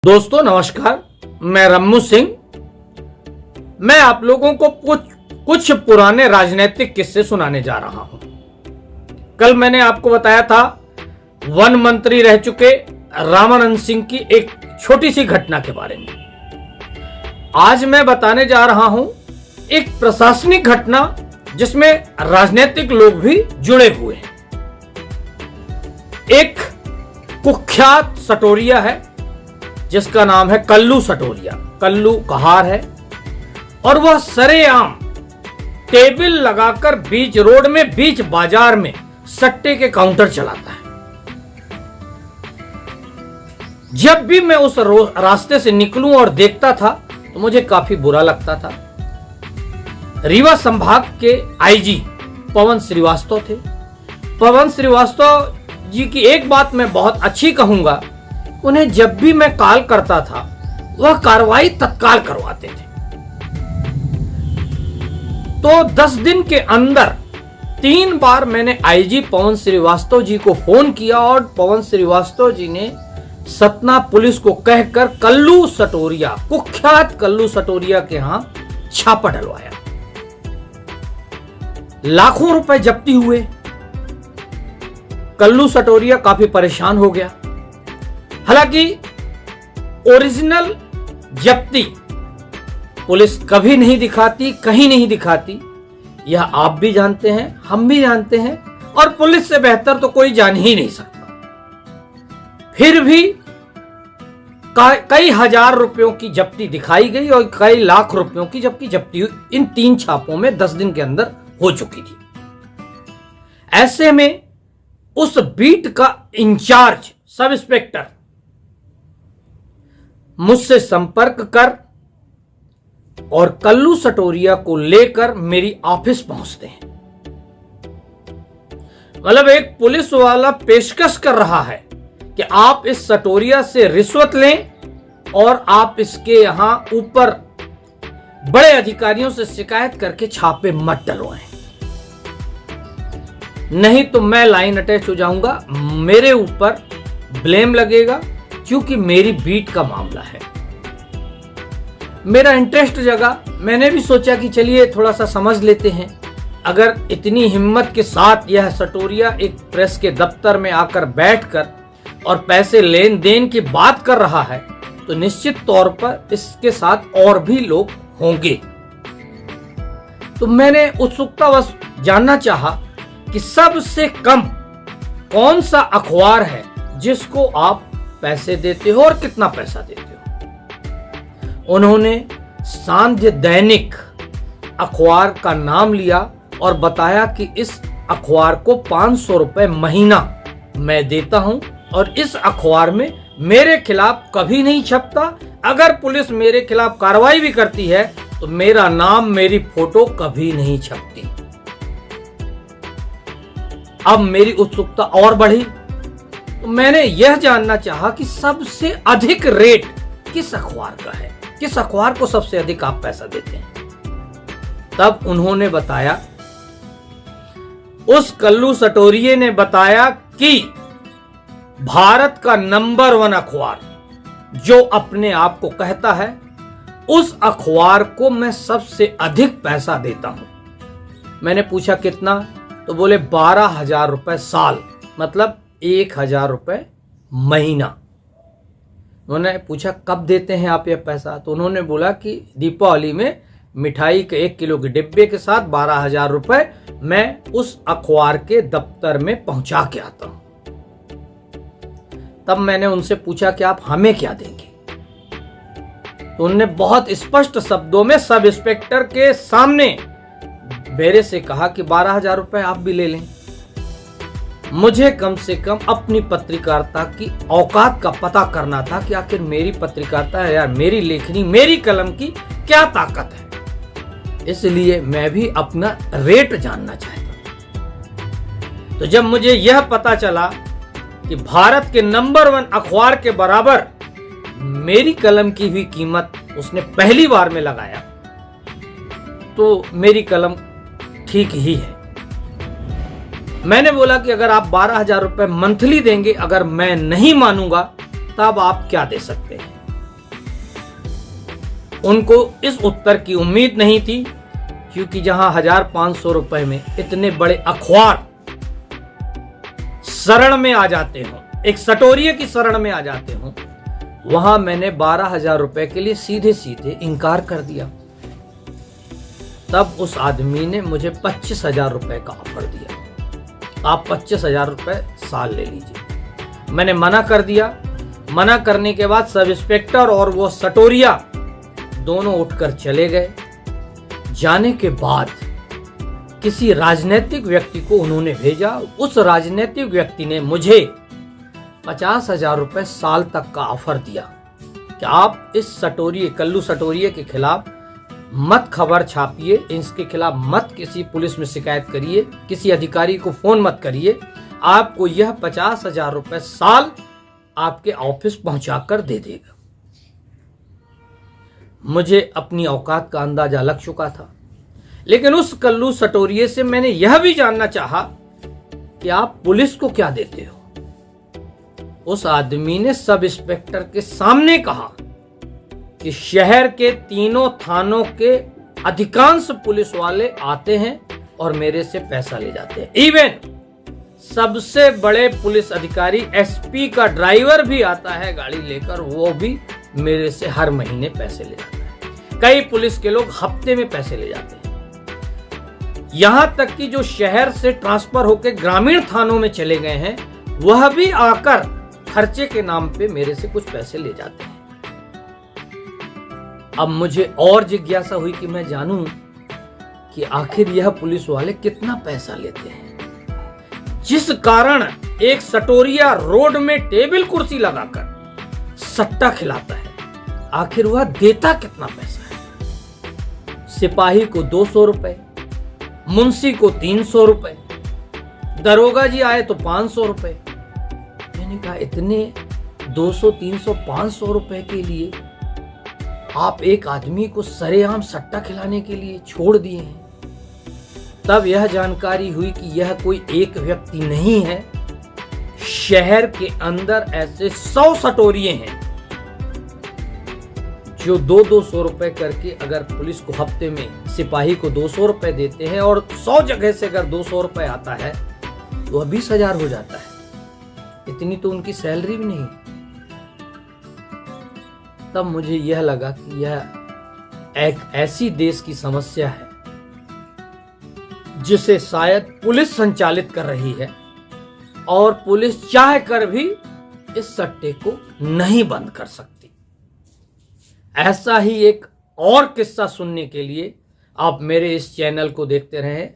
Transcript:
दोस्तों नमस्कार, मैं रम्मू सिंह। मैं आप लोगों को कुछ पुराने राजनीतिक किस्से सुनाने जा रहा हूं। कल मैंने आपको बताया था वन मंत्री रह चुके रामानंद सिंह की एक छोटी सी घटना के बारे में। आज मैं बताने जा रहा हूं एक प्रशासनिक घटना जिसमें राजनीतिक लोग भी जुड़े हुए हैं। एक कुख्यात सटोरिया है जिसका नाम है कल्लू सटोरिया। कल्लू कहार है और वह सरेआम टेबल लगाकर बीच रोड में, बीच बाजार में सट्टे के काउंटर चलाता है। जब भी मैं उस रास्ते से निकलूं और देखता था तो मुझे काफी बुरा लगता था। रीवा संभाग के आईजी पवन श्रीवास्तव थे। पवन श्रीवास्तव जी की एक बात मैं बहुत अच्छी कहूंगा, उन्हें जब भी मैं कॉल करता था वह कार्रवाई तत्काल करवाते थे। तो 10 दिन के अंदर 3 बार मैंने आईजी पवन श्रीवास्तव जी को फोन किया और पवन श्रीवास्तव जी ने सतना पुलिस को कहकर कल्लू सटोरिया, कुख्यात कल्लू सटोरिया के यहां छापा डलवाया। लाखों रुपए जब्ती हुए। कल्लू सटोरिया काफी परेशान हो गया। हालांकि ओरिजिनल जब्ती पुलिस कभी नहीं दिखाती, कहीं नहीं दिखाती। यह आप भी जानते हैं, हम भी जानते हैं, और पुलिस से बेहतर तो कोई जान ही नहीं सकता। फिर भी कई हजार रुपयों की जब्ती दिखाई गई और कई लाख रुपयों की जबकि जब्ती इन 3 छापों में 10 दिन के अंदर हो चुकी थी। ऐसे में उस बीट का इंचार्ज सब इंस्पेक्टर मुझसे संपर्क कर और कल्लू सटोरिया को लेकर मेरी ऑफिस पहुंचते हैं। मतलब एक पुलिस वाला पेशकश कर रहा है कि आप इस सटोरिया से रिश्वत लें और आप इसके यहां ऊपर बड़े अधिकारियों से शिकायत करके छापे मत डलवाएं, नहीं तो मैं लाइन अटैच हो जाऊंगा, मेरे ऊपर ब्लेम लगेगा, क्योंकि मेरी बीट का मामला है। मेरा इंटरेस्ट जगा। मैंने भी सोचा कि चलिए थोड़ा सा समझ लेते हैं। अगर इतनी हिम्मत के साथ यह सटोरिया एक प्रेस के दफ्तर में आकर बैठकर और पैसे लेन देन की बात कर रहा है तो निश्चित तौर पर इसके साथ और भी लोग होंगे। तो मैंने उत्सुकतावश जानना चाहा कि सबसे कम कौन सा अखबार है जिसको आप पैसे देते हो और कितना पैसा देते हो। उन्होंने सांध्य दैनिक अखबार का नाम लिया और बताया कि इस अखबार को 500 रुपए महीना मैं देता हूं और इस अखबार में मेरे खिलाफ कभी नहीं छपता। अगर पुलिस मेरे खिलाफ कार्रवाई भी करती है तो मेरा नाम, मेरी फोटो कभी नहीं छपती। अब मेरी उत्सुकता और बढ़ी तो मैंने यह जानना चाहा कि सबसे अधिक रेट किस अखबार का है, किस अखबार को सबसे अधिक आप पैसा देते हैं। तब उन्होंने बताया, उस कल्लू सटोरिये ने बताया कि भारत का नंबर 1 अखबार जो अपने आप को कहता है, उस अखबार को मैं सबसे अधिक पैसा देता हूं। मैंने पूछा कितना, तो बोले 12,000 रुपए साल, मतलब 1,000 रुपए महीना। उन्होंने पूछा कब देते हैं आप ये पैसा, तो उन्होंने बोला कि दीपावली में मिठाई के 1 किलो के डिब्बे के साथ 12,000 रुपए मैं उस अखबार के दफ्तर में पहुंचा के आता हूं। तब मैंने उनसे पूछा कि आप हमें क्या देंगे, तो उन्होंने बहुत स्पष्ट शब्दों में सब इंस्पेक्टर के सामने मेरे से कहा कि 12,000 रुपए आप भी ले लें। मुझे कम से कम अपनी पत्रकारिता की औकात का पता करना था कि आखिर मेरी पत्रकारिता है यार, मेरी लेखनी, मेरी कलम की क्या ताकत है। इसलिए मैं भी अपना रेट जानना चाहता। तो जब मुझे यह पता चला कि भारत के नंबर 1 अखबार के बराबर मेरी कलम की भी कीमत उसने पहली बार में लगाया, तो मेरी कलम ठीक ही है। मैंने बोला कि अगर आप 12,000 रुपए मंथली देंगे, अगर मैं नहीं मानूंगा तब आप क्या दे सकते हैं। उनको इस उत्तर की उम्मीद नहीं थी, क्योंकि जहां 1500 रुपए में इतने बड़े अखबार शरण में आ जाते हो, एक सटोरिये की शरण में आ जाते हो, वहां मैंने 12,000 रुपए के लिए सीधे सीधे इनकार कर दिया। तब उस आदमी ने मुझे 25,000 रुपए का ऑफर दिया, आप 25,000 रुपए साल ले लीजिए। मैंने मना कर दिया। मना करने के बाद सब इंस्पेक्टर और वो सटोरिया दोनों उठकर चले गए। जाने के बाद किसी राजनीतिक व्यक्ति को उन्होंने भेजा। उस राजनीतिक व्यक्ति ने मुझे 50,000 रुपए साल तक का ऑफर दिया कि आप इस सटोरिये, कल्लू सटोरिये के खिलाफ मत खबर छापिए, इसके खिलाफ मत किसी पुलिस में शिकायत करिए, किसी अधिकारी को फोन मत करिए, आपको यह 50,000 रुपए साल आपके ऑफिस पहुंचाकर दे देगा। मुझे अपनी औकात का अंदाजा लग चुका था, लेकिन उस कल्लू सटोरिये से मैंने यह भी जानना चाहा कि आप पुलिस को क्या देते हो। उस आदमी ने सब इंस्पेक्टर के सामने कहा कि शहर के तीनों थानों के अधिकांश पुलिस वाले आते हैं और मेरे से पैसा ले जाते हैं। इवन सबसे बड़े पुलिस अधिकारी एसपी का ड्राइवर भी आता है गाड़ी लेकर, वो भी मेरे से हर महीने पैसे ले जाता है। कई पुलिस के लोग हफ्ते में पैसे ले जाते हैं। यहां तक कि जो शहर से ट्रांसफर होकर ग्रामीण थानों में चले गए हैं, वह भी आकर खर्चे के नाम पे मेरे से कुछ पैसे ले जाते हैं। अब मुझे और जिज्ञासा हुई कि मैं जानूं कि आखिर यह पुलिस वाले कितना पैसा लेते हैं, जिस कारण एक सटोरिया रोड में टेबल कुर्सी लगाकर सट्टा खिलाता है। आखिर वह देता कितना पैसा है। सिपाही को 200 रुपए, मुंशी को 300 रुपए, दरोगा जी आए तो 500 रुपए। मैंने कहा इतने 200, 300, 500 रुपए के लिए आप एक आदमी को सरेआम सट्टा खिलाने के लिए छोड़ दिए हैं। तब यह जानकारी हुई कि यह कोई एक व्यक्ति नहीं है, शहर के अंदर ऐसे 100 सटोरिये हैं जो 200 रुपए करके अगर पुलिस को हफ्ते में सिपाही को 200 रुपए देते हैं, और 100 जगह से अगर 200 रुपए आता है तो वह 20,000 हो जाता है। इतनी तो उनकी सैलरी भी नहीं। तब मुझे यह लगा कि यह एक ऐसी देश की समस्या है जिसे शायद पुलिस संचालित कर रही है, और पुलिस चाह कर भी इस सट्टे को नहीं बंद कर सकती। ऐसा ही एक और किस्सा सुनने के लिए आप मेरे इस चैनल को देखते रहें।